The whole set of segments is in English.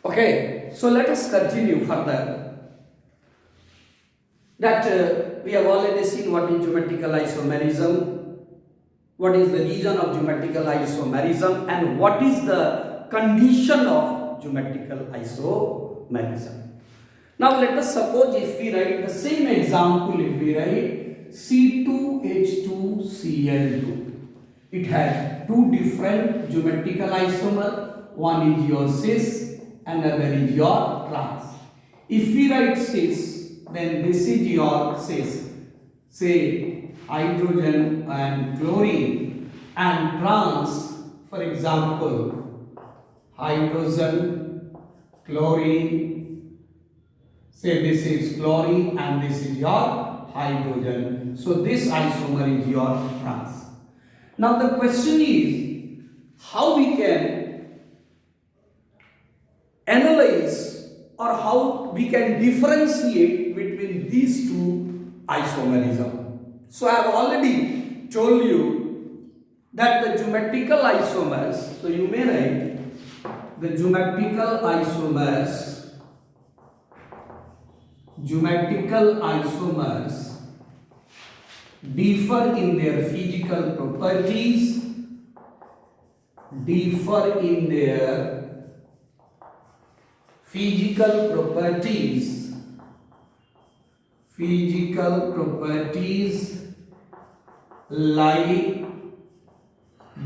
Okay, so let us continue further. That we have already seen what is geometrical isomerism, what is the reason of geometrical isomerism, and what is the condition of geometrical isomerism. Now let us suppose if we write the same example, if we write C2H2Cl2, it has two different geometrical isomer. One is your cis, another is your trans. If we write cis, then this is your cis, say hydrogen and chlorine, and trans, for example, hydrogen, chlorine, say this is chlorine and this is your hydrogen. So this isomer is your trans. Now the question is how we can analyze or how we can differentiate between these two isomerism. So I have already told you that the geometrical isomers, so you may write the geometrical isomers differ in their physical properties, physical properties like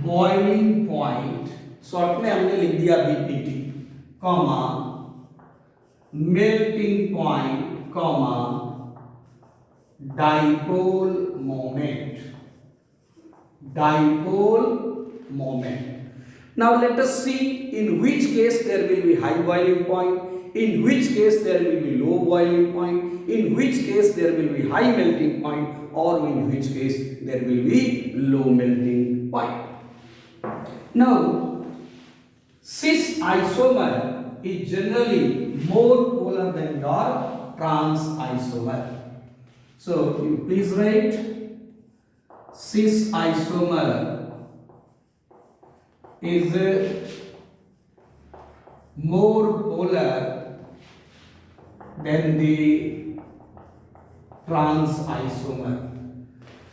boiling point, short में हमने लिख दिया BPT, comma melting point, comma dipole moment. Now let us see in which case there will be high boiling point, in which case there will be low boiling point, in which case there will be high melting point, or in which case there will be low melting point. Now cis isomer is generally more polar than your trans isomer. So you please write cis isomer is more polar than the trans isomer.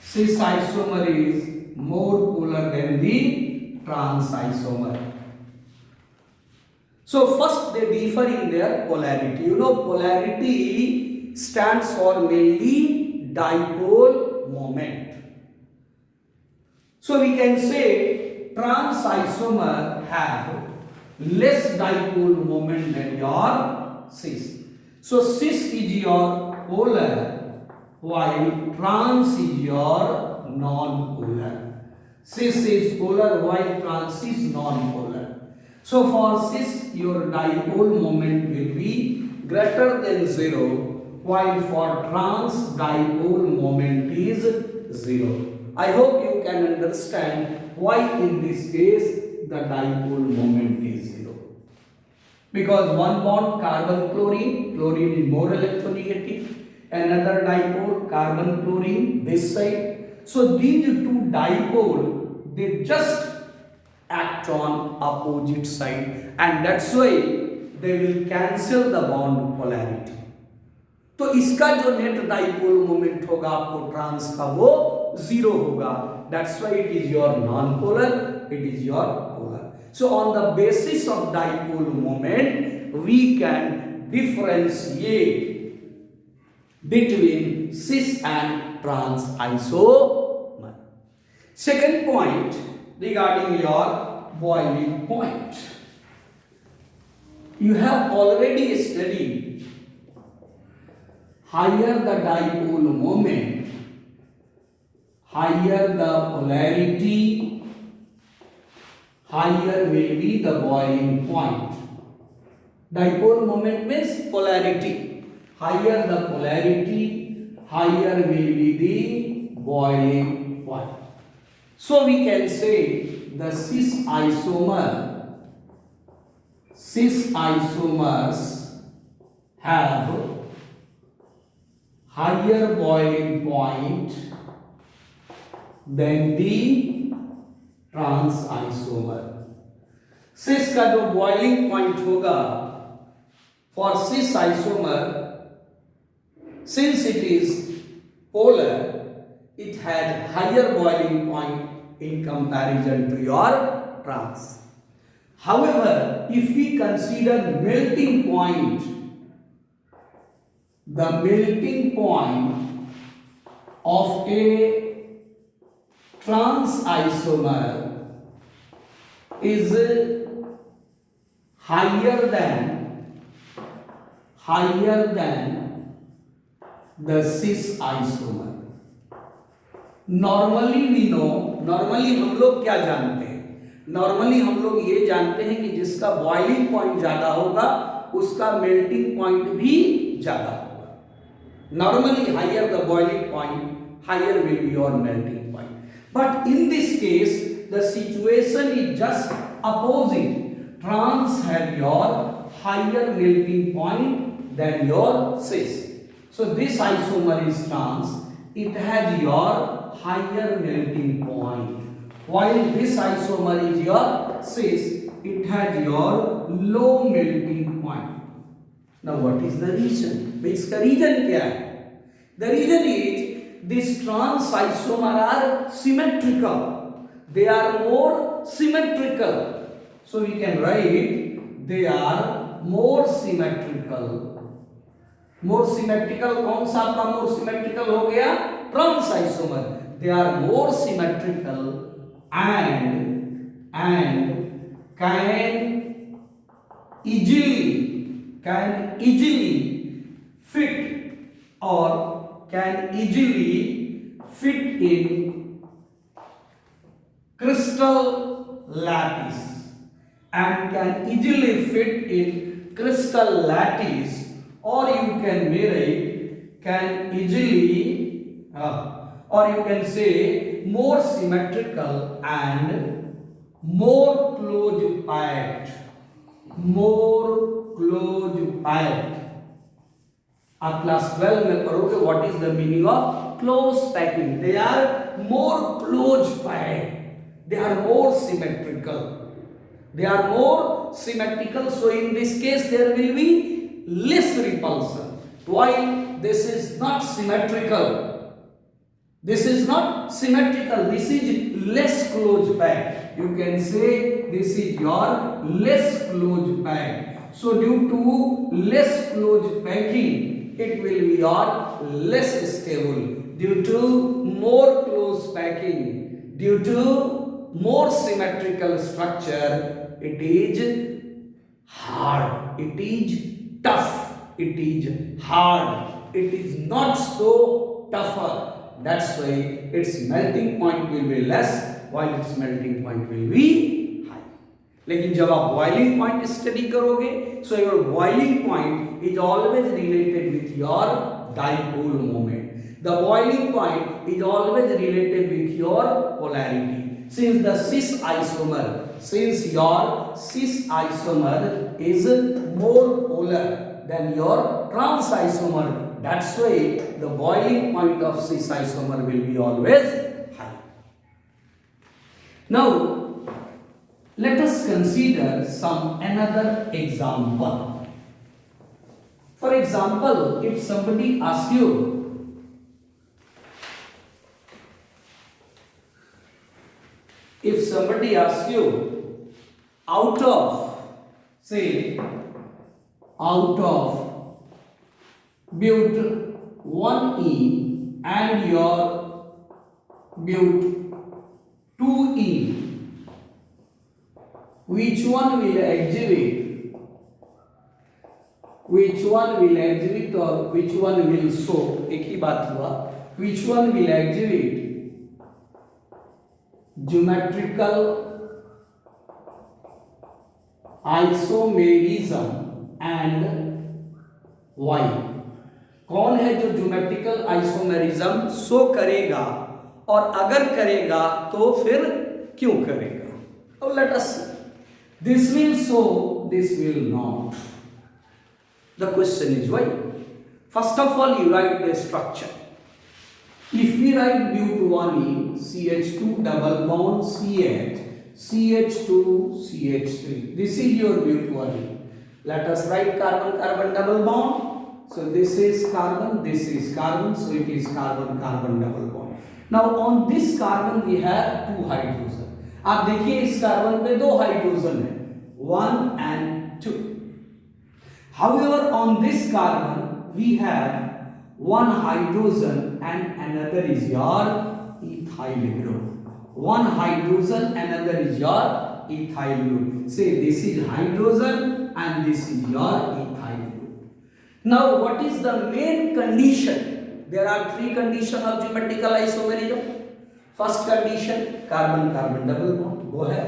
Cis isomer is more polar than the trans isomer. So first they differ in their polarity. You know, polarity stands for mainly dipole moment. So we can say trans isomer have less dipole moment than your cis. So cis is your polar while trans is your non-polar. Cis is polar while trans is non-polar. So for cis your dipole moment will be greater than 0, while for trans dipole moment is 0. I hope you can understand why in this case the dipole moment is 0. Because one bond carbon chlorine, chlorine is more electronegative, another dipole carbon chlorine this side. So these two dipole they just act on opposite side, and that's why they will cancel the bond polarity. तो इसका जो net dipole moment होगा आपको trans का वो 0 होगा. That's why it is your non-polar, it is your polar. So on the basis of dipole moment we can differentiate between cis and trans isomer. Second point regarding your boiling point. You have already studied higher the dipole moment, higher the polarity, higher will be the boiling point. Dipole moment means polarity. Higher the polarity, higher will be the boiling point. So we can say the cis isomers have higher boiling point than the trans isomer. cis का जो boiling point होगा For cis isomer, since it is polar, it had higher boiling point in comparison to your trans. However, if we consider melting point, the melting point of a trans isomer is higher than the cis isomer. Normally we know, normally हम लोग क्या जानते हैं? Normally हम लोग ये जानते हैं कि जिसका boiling point ज़्यादा होगा उसका melting point भी ज़्यादा होगा. Normally higher the boiling point, higher will be your melting point. But in this case, the situation is just opposite. Trans have your higher melting point than your cis. So this isomer is trans. It has your higher melting point. While this isomer is your cis, it has your low melting point. Now what is the reason? इसका reason क्या है? The reason is these trans isomer are symmetrical. They are more symmetrical. So we can write they are more symmetrical. More symmetrical कौन सा आपका more symmetrical हो गया? Trans isomer. They are more symmetrical and can easily fit or can easily fit in crystal lattice and can easily fit in crystal lattice, or you can marry can easily or you can say more symmetrical and more close packed. आप class 12 में पढ़ोगे what is the meaning of close packing. They are more close packed, they are more symmetrical. So in this case there will be less repulsion. While this is not symmetrical, this is less close packed. You can say this is your less close packed. So due to less close packing, it will be your less stable. Due to more close packing, due to more symmetrical structure, it is hard, it is tough, it is hard, it is not so tougher. That's why its melting point will be less while its melting point will be high. लेकिन जब आप boiling point study करोगे, so your boiling point is always related with your dipole moment. The boiling point is always related with your polarity. Since the cis isomer, since your cis isomer is more polar than your trans isomer, that's why the boiling point of cis isomer will be always high. Now let us consider some another example. For example, if somebody asks you, out of but 1e and your but 2e, which one will exhibit or which one will show, एक ही बात हुआ, which one will exhibit geometrical isomerism and why? कौन है जो geometrical isomerism show करेगा और अगर करेगा तो फिर क्यों करेगा? अब let us see. This will show, this will not. The question is why? First of all, you write the structure. If we write but1e CH2 double bond CH CH2 CH3, this is your but1e. Let us write carbon-carbon double bond. So this is carbon, so it is carbon-carbon double bond. Now on this carbon we have two hydrogen. आप देखिए इस carbon पे दो hydrogen है, 1 and 2. However, on this carbon we have one hydrogen and another is your ethyl group. One hydrogen, another is your ethyl group. Say this is hydrogen and this is your ethyl group. Now, what is the main condition? There are three conditions of geometrical isomerism. First condition, carbon-carbon double bond, वो है.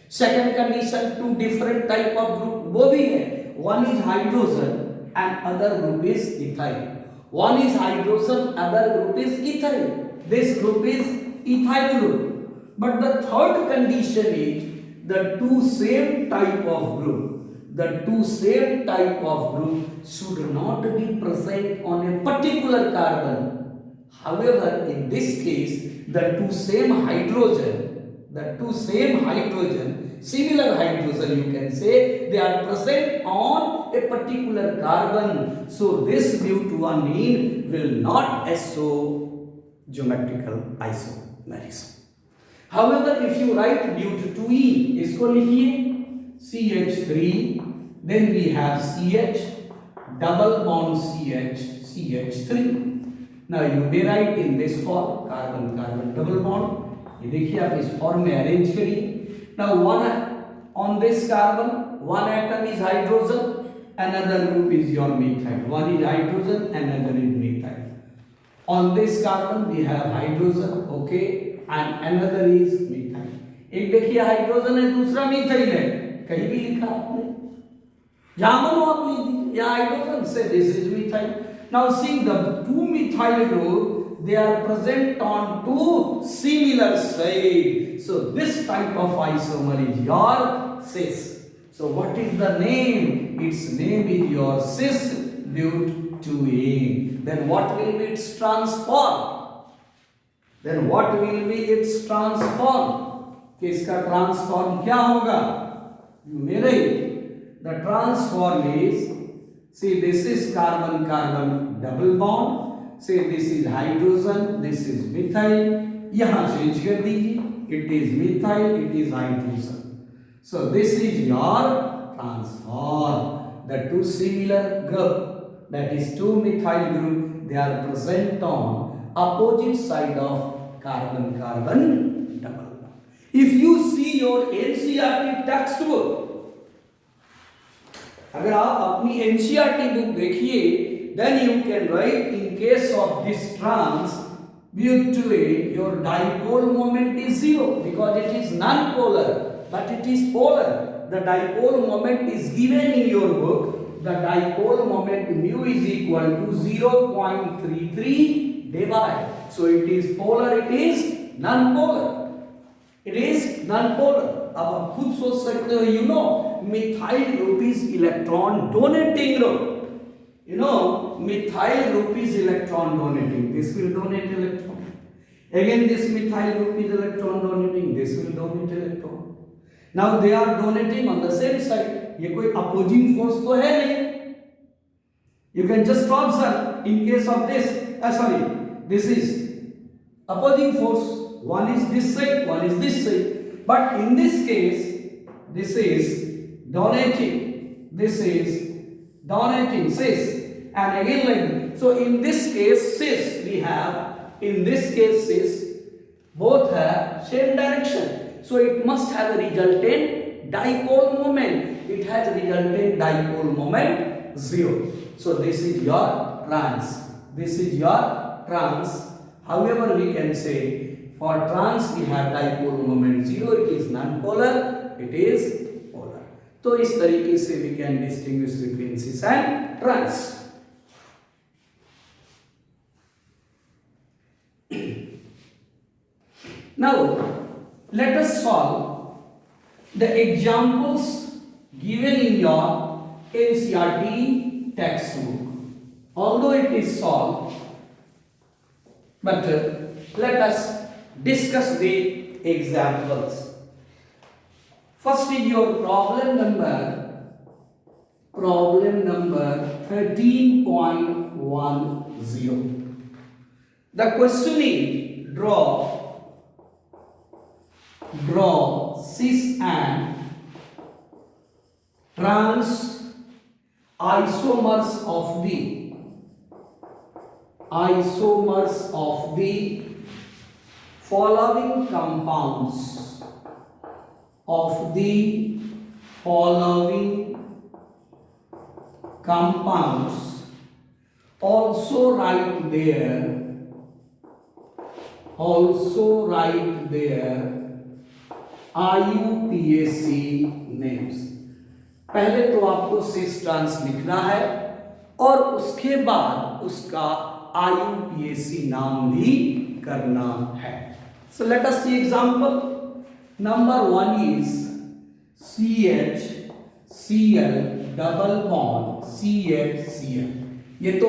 Second condition, two different type of group, वो भी है. One is hydrogen and other group is ethyl. One is hydrogen, other group is ethyl. This group is ethyl group. But the third condition is the two same type of group. The two same type of group should not be present on a particular carbon. However, in this case, the two same hydrogen, similar hydrogen you can say, they are present on a particular carbon. So this due to a mean will not show geometrical isomerism. However, if you write due to 2E, इसको लिखिए CH3, then we have CH, double bond CH3. Now you may write in this form, carbon-carbon double bond. ये देखिए आप इस form में arrange करिए. Now on this carbon, one atom is hydrogen, another group is your methyl. One is hydrogen, another is methyl. On this carbon we have hydrogen, okay, and another is methyl. एक देखिए hydrogen है, दूसरा methyl है, कहीं भी लिखा आपने, जहां मनो आप लिख दीजिए, यहाँ हाइड्रोजन से this is methyl. Now see the two methyl group, they are present on two similar sides. So this type of isomer is your cis. So what is the name? Its name is your cis due to A. Then what will be its transform? कि इसका transform क्या होगा? You may write the transform is, see this is carbon-carbon double bond, say this is hydrogen, this is methyl, यहाँ change कर दीजिए, it is methyl, it is hydrogen. So this is your transform. The two similar group, that is two methyl group, they are present on opposite side of carbon-carbon double bond. If you see your NCERT textbook, अगर आप अपनी NCERT book देखिए, then you can write in case of this trans butane, your dipole moment is 0 because it is non-polar, but it is polar. The dipole moment is given in your book. The dipole moment mu is equal to 0.33 divide. So it is polar, it is non-polar. It is non-polar. अब आप खुद सोच सकते हो, you know, methyl group is electron donating group. You know, methyl group is electron donating. This will donate electron. Again, this methyl group is electron donating. This will donate electron. Now they are donating on the same side. ये कोई opposing force तो है नहीं. You can just observe in case of this. This is opposing force. One is this side, one is this side. But in this case, this is donating. This is donating cis. And again like this. So in this case cis we have, in this case cis, both have same direction. So it must have a resultant dipole moment. It has a resultant dipole moment 0. So this is your trans. This is your trans. However, we can say for trans we have dipole moment 0. It is non-polar. It is polar. तो इस तरीके से we can distinguish between cis and trans. Now let us solve the examples given in your NCERT textbook. Although it is solved, but let us discuss the examples. First is your problem number Problem number 13.10. The question is draw cis and trans isomers of the following compounds also write their IUPAC names. पहले तो आपको cis trans लिखना है और उसके बाद उसका IUPAC नाम भी करना है. So let us see example. Number 1 is CHCl double bond CHCl. ये तो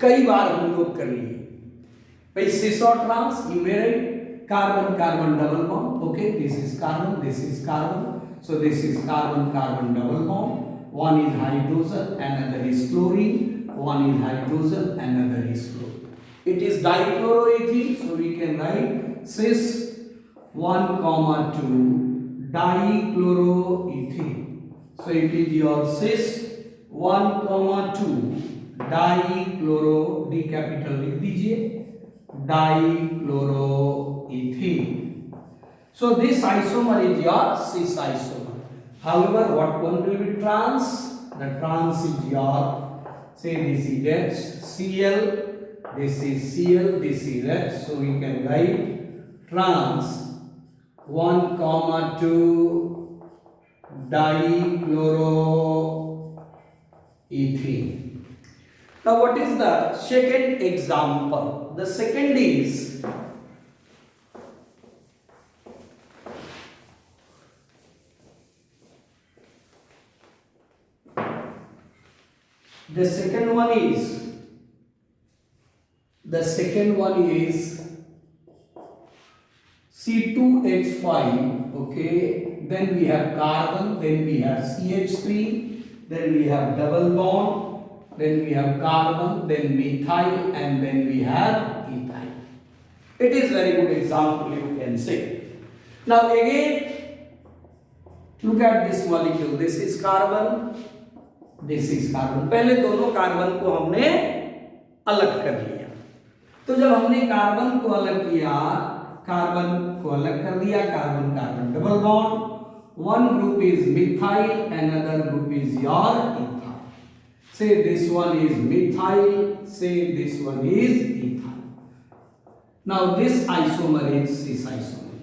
कई बार हम लोग कर लिए भाई. सिस और trans you may write carbon carbon double bond. Okay, this is carbon, this is carbon. So this is carbon-carbon double bond. One is hydrogen, another is chlorine. One is hydrogen, another is chlorine. It is dichloroethene, so we can write cis 1,2 dichloroethene. So it is your cis 1,2 dichloro, D capital लिख दीजिए, dichloroethene. So this isomer is your cis isomer. However, what one will be trans? The trans is your, say this is HCl, this is Cl, this is H. So we can write trans 1,2 dichloroethene. Now what is the second example? The second is the second one is C2H5. okay, then we have carbon, then we have CH3, then we have double bond, then we have carbon, then methyl, and then we have ethyl. It is very good example, you can say. Now again look at this molecule. This is carbon, this is carbon. पहले दोनों carbon को हमने अलग कर लिया. तो जब हमने कार्बन को अलग कर दिया, carbon carbon double bond. One group is methyl, another group is your ethyl. से दिस वन इज मिथाइल, से this one is ethyl. Now this isomer is cis isomer.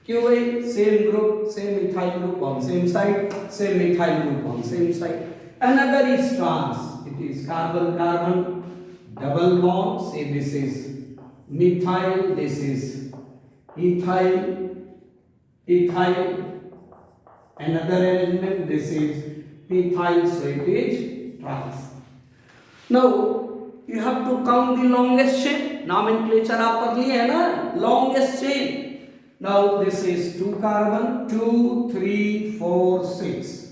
क्यों भाई? Same group, same ethyl group on same side, same methyl group on same side. Another is trans. It is carbon carbon double bond. Say this is methyl, this is ethyl. Another arrangement, this is methyl, so it is trans. Now you have to count the longest chain. Nomenclature आप पढ़ लिए है ना, longest chain. Now this is 2 carbon, 2, 3, 4, 6.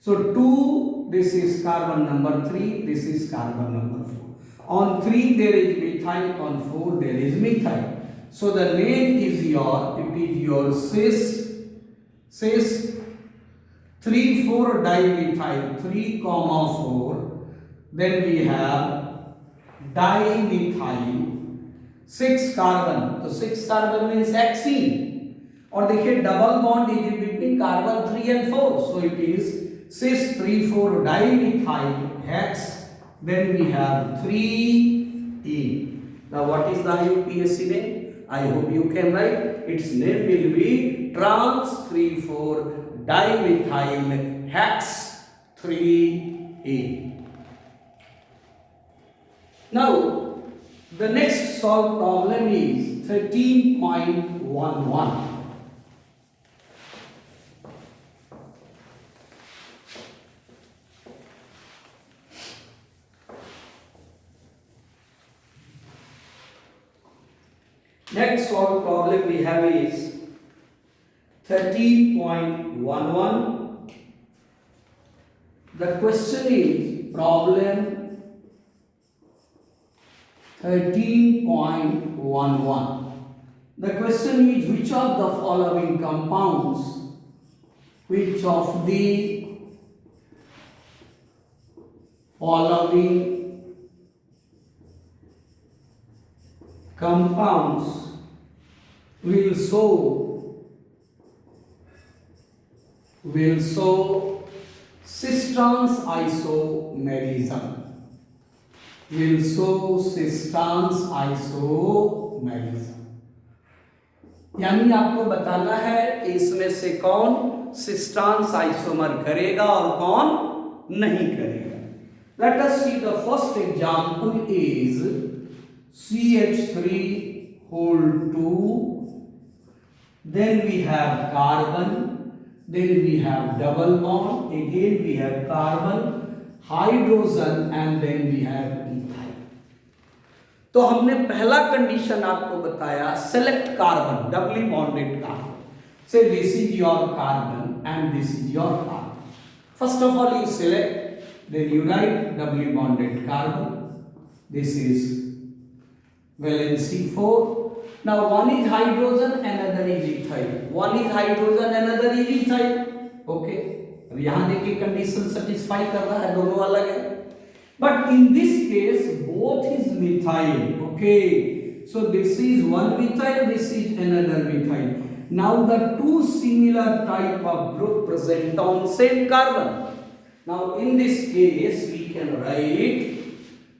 So 2, this is carbon number 3, this is carbon number 4. On 3 there is methyl, on 4 there is methyl. So the name is your cis 3,4 dimethyl 3,4. Then we have dimethyl 6 carbon. So 6 carbon means hexene. और देखिए double bond is between carbon 3 and 4. So it is cis 3,4 dimethyl hex. Then we have 3E. Now what is the IUPAC name? I hope you can write. Its name will be trans 3,4 dimethyl hex 3E. Now the next solved problem is 13.11. Next solved problem we have is 13.11. The question is problem 13.11. The question is which of the following compounds, which of the following compounds will show systems isomerism. Will show systems isomerism. यानी आपको बताना है कि इसमें से कौन systems isomer करेगा और कौन नहीं करेगा. Let us see the first example is CH3 whole 2, then we have carbon, then we have double bond, again we have carbon, hydrogen and then we have methyl. तो हमने पहला कंडीशन आपको बताया select carbon, doubly bonded carbon. Say this is your carbon and this is your carbon. First of all you select, then you write doubly bonded carbon. This is valency 4. Now one is hydrogen, another is ethyl. One is hydrogen, another is ethyl. Okay. अब यहाँ देखिए condition satisfy कर रहा है, दोनों अलग है. But in this case, both is methyl. Okay. So this is one methyl, this is another methyl. Now the two similar type of group present on same carbon. Now in this case we can write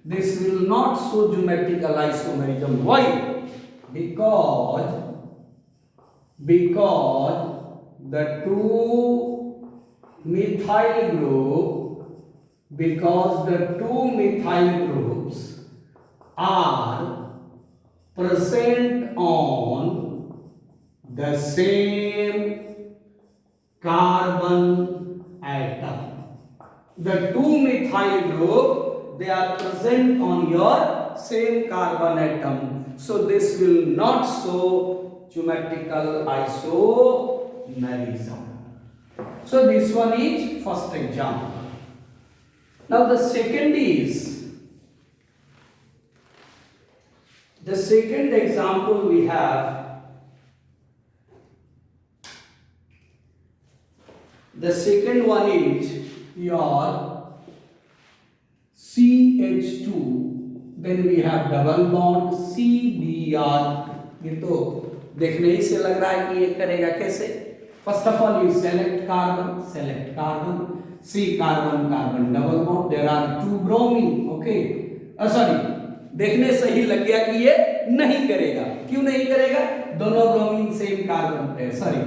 this will not show geometrical isomerism. Why? Because the two methyl groups are present on the same carbon atom. The two methyl group, they are present on your same carbon atom. So this will not show geometrical isomerism. So this one is first example. Now the second example we have. The second one is your CH2, then we have double bond CBr. ये तो देखने ही से लग रहा है कि ये करेगा कैसे. First of all you select carbon, C carbon double bond. There are two bromine. Okay. Sorry, देखने से ही लग गया कि ये नहीं करेगा. क्यों नहीं करेगा? दोनों ब्रोमीन सेम कार्बन पे. Sorry.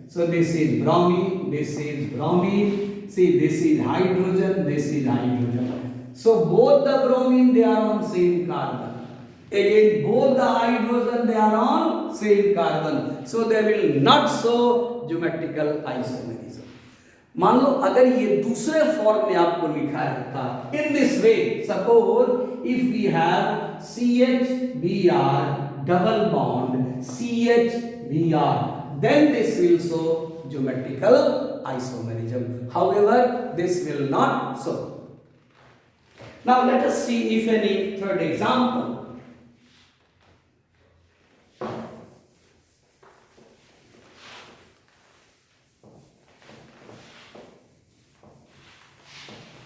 So this is bromine, this is bromine. See, this is hydrogen, this is hydrogen. So both the bromine they are on same carbon. Again, both the hydrogen they are on same carbon. So they will not show geometrical isomerism. मान लो अगर ये दूसरे form में आपको लिखा रहता, in this way, suppose if we have CHBr double bond CHBr, then this will show geometrical isomerism. However, this will not show. Now let us see if any third example.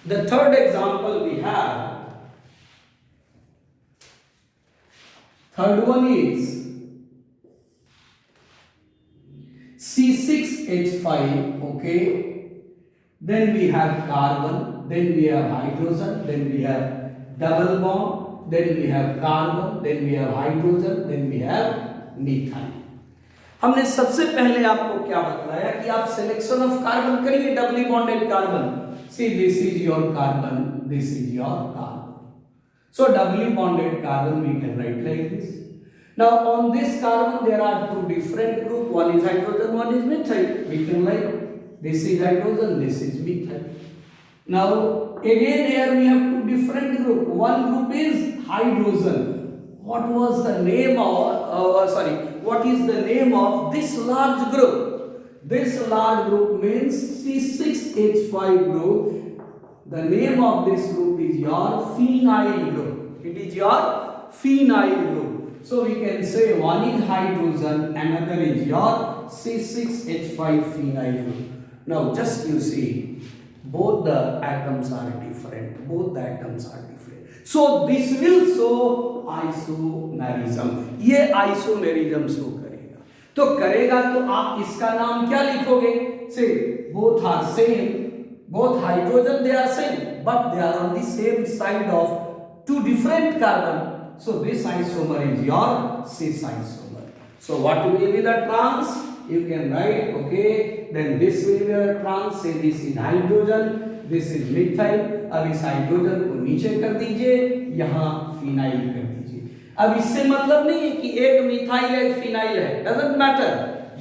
The third example we have. Third one is C6H5, okay. Then we have carbon, then we have hydrogen, then we have double bond, then we have carbon, then we have hydrogen, then we have methyl. हमने सबसे पहले आपको क्या बताया कि आप selection of carbon करिए, डबली bonded carbon. See, this is your carbon, this is your carbon. So doubly bonded carbon we can write like this. Now on this carbon there are two different groups. One is hydrogen, one is methyl. We can write this is hydrogen, this is methyl. Now again here we have two different groups. One group is hydrogen. What was the name of? What is the name of this large group? This large group means C6H5 group. The name of this group is your phenyl group. It is your phenyl group. So we can say one is hydrogen, another is your C6H5 phenyl group. Now just you see, both the atoms are different. Both the atoms are different. So this will show isomerism. ये isomerism show करेगा. तो करेगा तो आप इसका नाम क्या लिखोगे? Say both are same. Both hydrogen they are same, but they are on the same side of two different carbon. So this isomer is your cis isomer. So what will be the trans? You can write, okay, then this will be a trans. Say this is hydrogen, this is methyl. अब इस hydrogen को नीचे कर दीजिए, यहाँ phenyl कर दीजिए. अब इससे मतलब नहीं है कि एक मिथाइल है एक फिनाइल है. Doesn't matter.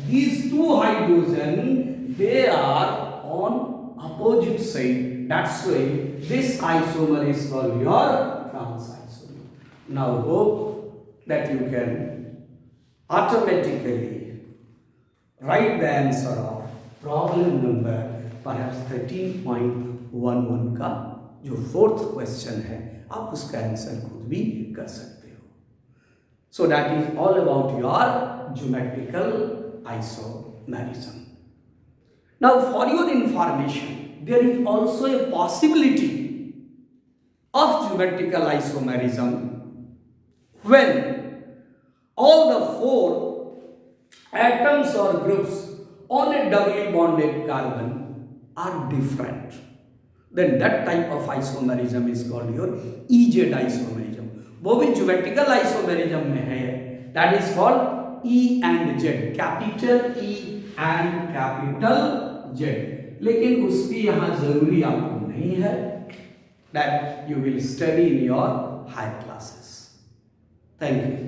These two hydrogen they are on opposite side. That's why this isomer is called your trans isomer. Now hope that you can automatically write the answer of problem number perhaps 13.11 का जो fourth question है, आप उसका answer खुद भी कर सकते हो. So that is all about your geometrical isomerism. Now for your information, there is also a possibility of geometrical isomerism when all the four atoms or groups on a doubly bonded carbon are different. Then that type of isomerism is called your EZ isomerism. वो भी geometrical isomerism में है. That is called E and Z, capital E and capital Z. लेकिन उसकी यहाँ जरूरी आपको नहीं है. That you will study in your higher classes. Thank you.